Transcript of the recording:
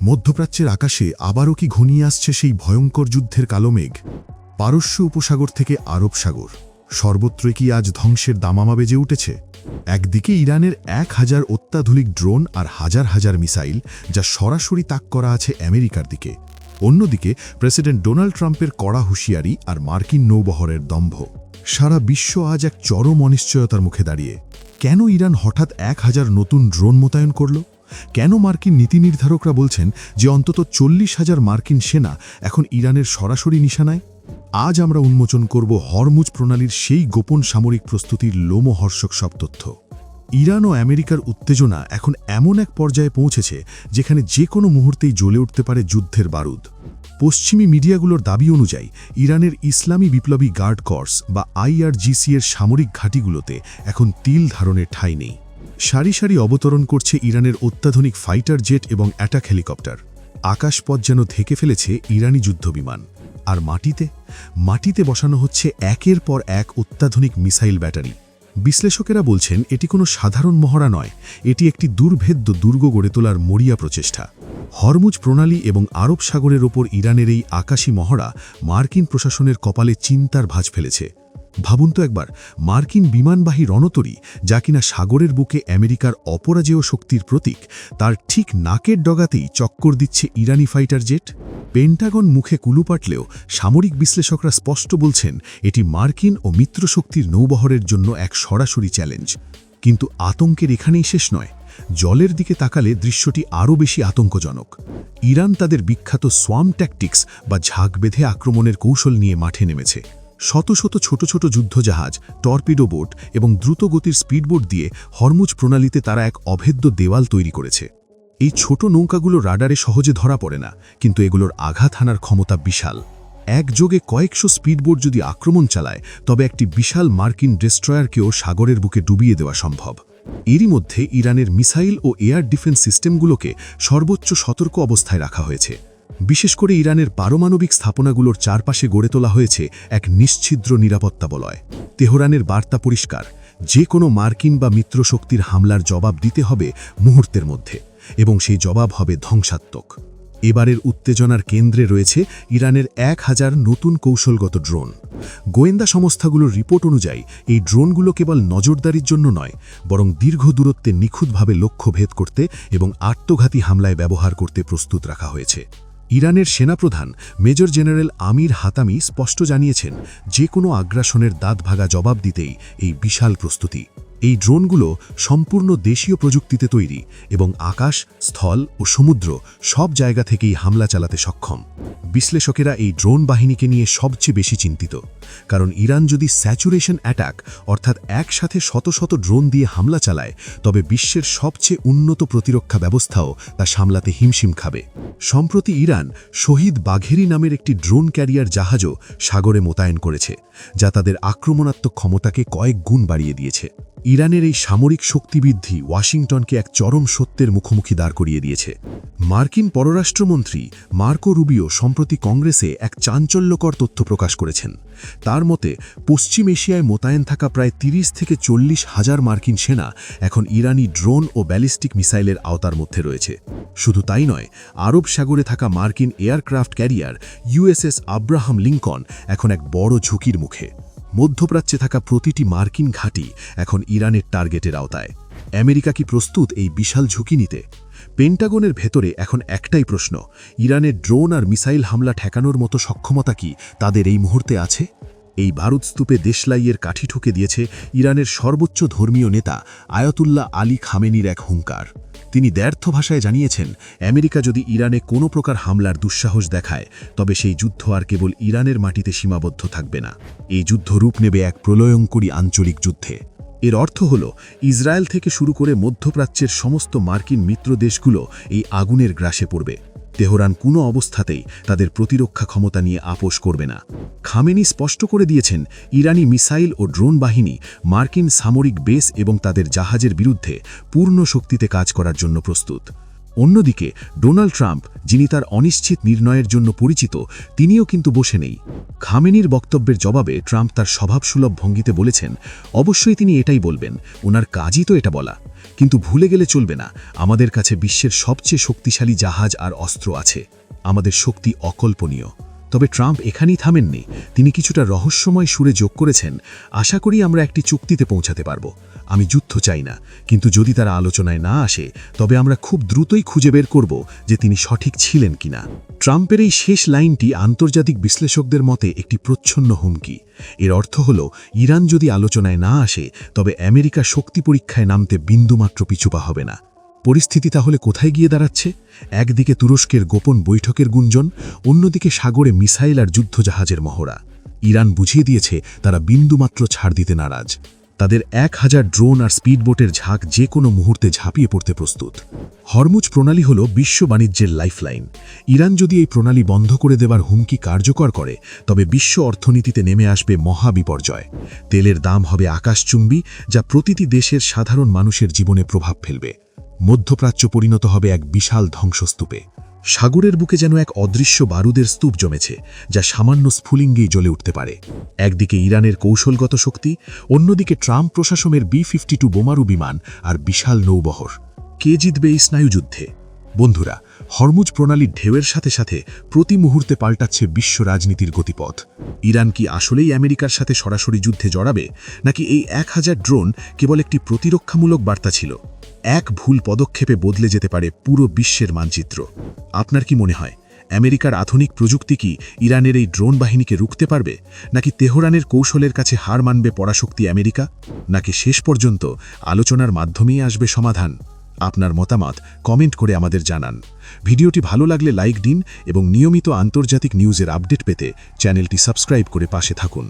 মধ্যপ্রাচ্যের আকাশে আবারও কি ঘনিয়ে আসছে সেই ভয়ঙ্কর যুদ্ধের কালো মেঘ? পারস্য উপসাগর থেকে আরব সাগর, সর্বত্রই কি আজ ধ্বংসের দামামা বেজে উঠেছে? একদিকে ইরানের 1000 অত্যাধুনিক ড্রোন আর হাজার হাজার মিসাইল, যা সরাসরি তাক করা আছে আমেরিকার দিকে। অন্যদিকে প্রেসিডেন্ট ডোনাল্ড ট্রাম্পের কড়া হুঁশিয়ারি আর মার্কিন নৌবহরের দম্ভ। সারা বিশ্ব আজ এক চরম অনিশ্চয়তার মুখে দাঁড়িয়ে। কেন ইরান হঠাৎ 1000 নতুন ড্রোন মোতায়েন করল? কেন মার্কিন নীতি নির্ধারকরা বলছেন যে অন্তত 40,000 মার্কিন সেনা এখন ইরানের সরাসরি নিশানায়? আজ আমরা উন্মোচন করব হরমুজ প্রণালীর সেই গোপন সামরিক প্রস্তুতির লোমহর্ষক সব তথ্য। ইরান ও আমেরিকার উত্তেজনা এখন এমন এক পর্যায়ে পৌঁছেছে যেখানে যে কোনো মুহূর্তেই জ্বলে উঠতে পারে যুদ্ধের বারুদ। পশ্চিমী মিডিয়াগুলোর দাবি অনুযায়ী ইরানের ইসলামী বিপ্লবী গার্ড কর্পস বা IRGC এর সামরিক ঘাঁটিগুলোতে এখন তিল ধারণের ঠাঁই নেই। সারি সারি অবতরণ করছে ইরানের অত্যাধুনিক ফাইটার জেট এবং অ্যাটাক হেলিকপ্টার। আকাশপথ যেন ঢেকে ফেলেছে ইরানি যুদ্ধবিমান। আর মাটিতে বসানো হচ্ছে একের পর এক অত্যাধুনিক মিসাইল ব্যাটারি। বিশ্লেষকেরা বলছেন এটি কোনো সাধারণ মহড়া নয়, এটি একটি দুর্ভেদ্য দুর্গ গড়ে তোলার মরিয়া প্রচেষ্টা। হরমুজ প্রণালী এবং আরব সাগরের ওপর ইরানের এই আকাশী মহড়া মার্কিন প্রশাসনের কপালে চিন্তার ভাঁজ ফেলেছে। ভাবুন তো একবার, মার্কিন বিমানবাহী রণতরী, যা কিনা সাগরের বুকে আমেরিকার অপরাজেয় শক্তির প্রতীক, তার ঠিক নাকের ডগাতেই চক্কর দিচ্ছে ইরানি ফাইটার জেট। পেন্টাগন মুখে কুলু পাটলেও সামরিক বিশ্লেষকরা স্পষ্ট বলছেন এটি মার্কিন ও মিত্রশক্তির নৌবহরের জন্য এক সরাসরি চ্যালেঞ্জ। কিন্তু আতঙ্কের এখানেই শেষ নয়। জলের দিকে তাকালে দৃশ্যটি আরও বেশি আতঙ্কজনক। ইরান তাদের বিখ্যাত সোয়াম ট্যাকটিক্স বা ঝাঁক বেঁধে আক্রমণের কৌশল নিয়ে মাঠে নেমেছে। শত শত ছোট ছোট যুদ্ধজাহাজ, টর্পিডো বোট এবং দ্রুতগতির স্পিডবোট দিয়ে হরমুজ প্রণালীতে তারা এক অভেদ্য দেওয়াল তৈরি করেছে। এই ছোট নৌকাগুলো রাডারে সহজে ধরা পড়ে না, কিন্তু এগুলোর আঘাত হানার ক্ষমতা বিশাল। একযোগে কয়েকশো স্পিডবোট যদি আক্রমণ চালায়, তবে একটি বিশাল মার্কিন ডেস্ট্রয়ারকেও সাগরের বুকে ডুবিয়ে দেওয়া সম্ভব। এরই মধ্যে ইরানের মিসাইল ও এয়ার ডিফেন্স সিস্টেমগুলোকে সর্বোচ্চ সতর্ক অবস্থায় রাখা হয়েছে। বিশেষ করে ইরানের পারমাণবিক স্থাপনাগুলোর চারপাশে গড়ে তোলা হয়েছে এক নিশ্ছিদ্র নিরাপত্তা বলয়। তেহরানের বার্তা পরিষ্কার, যে কোনো মার্কিন বা মিত্রশক্তির হামলার জবাব দিতে হবে মুহূর্তের মধ্যে, এবং সেই জবাব হবে ধ্বংসাত্মক। এবারের উত্তেজনার কেন্দ্রে রয়েছে ইরানের 1000 নতুন কৌশলগত ড্রোন। গোয়েন্দা সংস্থাগুলোর রিপোর্ট অনুযায়ী এই ড্রোনগুলো কেবল নজরদারির জন্য নয়, বরং দীর্ঘ দূরত্বে নিখুঁতভাবে লক্ষ্য ভেদ করতে এবং আত্মঘাতী হামলায় ব্যবহার করতে প্রস্তুত রাখা হয়েছে। ইরানের সেনাপ্রধান মেজর জেনারেল আমির হাতামি স্পষ্ট জানিয়েছেন, যে কোনো আগ্রাসনের দাঁতভাঙা জবাব দিতেই এই বিশাল প্রস্তুতি। এই ড্রোনগুলো সম্পূর্ণ দেশীয় প্রযুক্তিতে তৈরি এবং আকাশ, স্থল ও সমুদ্র সব জায়গা থেকেই হামলা চালাতে সক্ষম। বিশ্লেষকেরা এই ড্রোন বাহিনীকে নিয়ে সবচেয়ে বেশি চিন্তিত, কারণ ইরান যদি স্যাচুরেশন অ্যাটাক অর্থাৎ একসাথে শত শত ড্রোন দিয়ে হামলা চালায়, তবে বিশ্বের সবচেয়ে উন্নত প্রতিরক্ষা ব্যবস্থাও তা সামলাতে হিমশিম খাবে। সম্প্রতি ইরান শহীদ বাঘেরি নামের একটি ড্রোন ক্যারিয়ার জাহাজও সাগরে মোতায়েন করেছে, যা তাদের আক্রমণাত্মক ক্ষমতাকে কয়েক গুণ বাড়িয়ে দিয়েছে। ইরানের এই সামরিক শক্তিবৃদ্ধি ওয়াশিংটনকে এক চরম সত্যের মুখোমুখি দাঁড় করিয়ে দিয়েছে। মার্কিন পররাষ্ট্রমন্ত্রী মার্কো রুবিও সম্প্রতি কংগ্রেসে এক চাঞ্চল্যকর তথ্য প্রকাশ করেছেন। তার মতে, পশ্চিম এশিয়ায় মোতায়েন থাকা প্রায় 30 থেকে 40 হাজার মার্কিন সেনা এখন ইরানি ড্রোন ও ব্যালিস্টিক মিসাইলের আওতার মধ্যে রয়েছে। শুধু তাই নয়, আরব সাগরে থাকা মার্কিন aircraft carrier USS Abraham Lincoln এখন এক বড় ঝুঁকির মুখে। মধ্যপ্রাচ্যে থাকা প্রতিটি মার্কিন ঘাঁটি এখন ইরানের টার্গেটের আওতায়। আমেরিকা কি প্রস্তুত এই বিশাল ঝুঁকি নিতে? পেন্টাগনের ভেতরে এখন একটাই প্রশ্ন, ইরানের ড্রোন আর মিসাইল হামলা ঠেকানোর মতো সক্ষমতা কি তাদের এই মুহূর্তে আছে? এই বারুদস্তূপে দেশলাইয়ের কাঠি ঠুকে দিয়েছে ইরানের সর্বোচ্চ ধর্মীয় নেতা আয়াতুল্লাহ আলী খামেনির এক হুঙ্কার। তিনি দ্ব্যর্থ ভাষায় জানিয়েছেন, আমেরিকা যদি ইরানে কোনো প্রকার হামলার দুঃসাহস দেখায়, তবে সেই যুদ্ধ আর কেবল ইরানের মাটিতে সীমাবদ্ধ থাকবে না। এই যুদ্ধ রূপ নেবে এক প্রলয়ঙ্করী আঞ্চলিক যুদ্ধে। এর অর্থ হল, ইসরায়েল থেকে শুরু করে মধ্যপ্রাচ্যের সমস্ত মার্কিন মিত্র দেশগুলো এই আগুনের গ্রাসে পড়বে। তেহরান কোনো অবস্থাতেই তাদের প্রতিরক্ষা ক্ষমতা নিয়ে আপোস করবে না। খামেনি স্পষ্ট করে দিয়েছেন, ইরানি মিসাইল ও ড্রোন বাহিনী মার্কিন সামরিক বেস এবং তাদের জাহাজের বিরুদ্ধে পূর্ণ শক্তিতে কাজ করার জন্য প্রস্তুত। অন্যদিকে ডোনাল্ড ট্রাম্প, যিনি তার অনিশ্চিত নির্ণয়ের জন্য পরিচিত, তিনিও কিন্তু বসে নেই। খামেনির বক্তব্যের জবাবে ট্রাম্প তার স্বভাবসুলভ ভঙ্গিতে বলেছেন, অবশ্যই তিনি এটাই বলবেন, ওনার কাজই তো এটা বলা। কিন্তু ভুলে গেলে চলবে না, আমাদের কাছে বিশ্বের সবচেয়ে শক্তিশালী জাহাজ আর অস্ত্র আছে। আমাদের শক্তি অকল্পনীয়। তবে ট্রাম্প এখানেই থামেননি, তিনি কিছুটা রহস্যময় সুরে যোগ করেছেন, আশা করি আমরা একটি চুক্তিতে পৌঁছাতে পারব। আমি যুদ্ধ চাই না, কিন্তু যদি তারা আলোচনায় না আসে, তবে আমরা খুব দ্রুতই খুঁজে বের করব যে তিনি সঠিক ছিলেন কিনা। ট্রাম্পের এই শেষ লাইনটি আন্তর্জাতিক বিশ্লেষকদের মতে একটি প্রচ্ছন্ন হুমকি। এর অর্থ হল, ইরান যদি আলোচনায় না আসে, তবে আমেরিকা শক্তি পরীক্ষায় নামতে বিন্দুমাত্র পিছুপা হবে না। পরিস্থিতি তাহলে কোথায় গিয়ে দাঁড়াচ্ছে? একদিকে তুরস্কের গোপন বৈঠকের গুঞ্জন, অন্যদিকে সাগরে মিসাইল আর যুদ্ধজাহাজের মহড়া। ইরান বুঝিয়ে দিয়েছে তারা বিন্দুমাত্র ছাড় দিতে নারাজ। তাদের 1000 ড্রোন আর স্পিডবোটের ঝাঁক যে কোনো মুহূর্তে ঝাঁপিয়ে পড়তে প্রস্তুত। হরমুজ প্রণালী হল বিশ্ব বাণিজ্যের লাইফলাইন। ইরান যদি এই প্রণালী বন্ধ করে দেবার হুমকি কার্যকর করে, তবে বিশ্ব অর্থনীতিতে নেমে আসবে মহাবিপর্যয়। তেলের দাম হবে আকাশচুম্বী, যা প্রতিটি দেশের সাধারণ মানুষের জীবনে প্রভাব ফেলবে। মধ্যপ্রাচ্য পরিণত হবে এক বিশাল ধ্বংসস্তূপে। সাগরের বুকে যেন এক অদৃশ্য বারুদের স্তূপ জমেছে, যা সামান্য স্ফুলিঙ্গেই জ্বলে উঠতে পারে। একদিকে ইরানের কৌশলগত শক্তি, অন্যদিকে ট্রাম্প প্রশাসনের B-52 বোমারু বিমান আর বিশাল নৌবহর। কে জিতবে এই স্নায়ুযুদ্ধে? বন্ধুরা, হরমুজ প্রণালীর ঢেউয়ের সাথে সাথে প্রতি মুহূর্তে পাল্টাচ্ছে বিশ্ব রাজনীতির গতিপথ। ইরান কি আসলেই আমেরিকার সাথে সরাসরি যুদ্ধে জড়াবে, নাকি এই 1000 ড্রোন কেবল একটি প্রতিরক্ষামূলক বার্তা ছিল? এক ভুল পদক্ষেপে বদলে যেতে পারে পুরো বিশ্বের মানচিত্র। আপনার কি মনে হয়, আমেরিকার আধুনিক প্রযুক্তি কি ইরানের এই ড্রোন বাহিনীকে রুখতে পারবে, নাকি তেহরানের কৌশলের কাছে হার মানবে পরাশক্তি আমেরিকা? নাকি শেষ পর্যন্ত আলোচনার মাধ্যমেই আসবে সমাধান? আপনার মতামত কমেন্ট করে আমাদের জানান। ভিডিওটি ভালো লাগলে লাইক দিন এবং নিয়মিত আন্তর্জাতিক নিউজের আপডেট পেতে চ্যানেলটি সাবস্ক্রাইব করে পাশে থাকুন।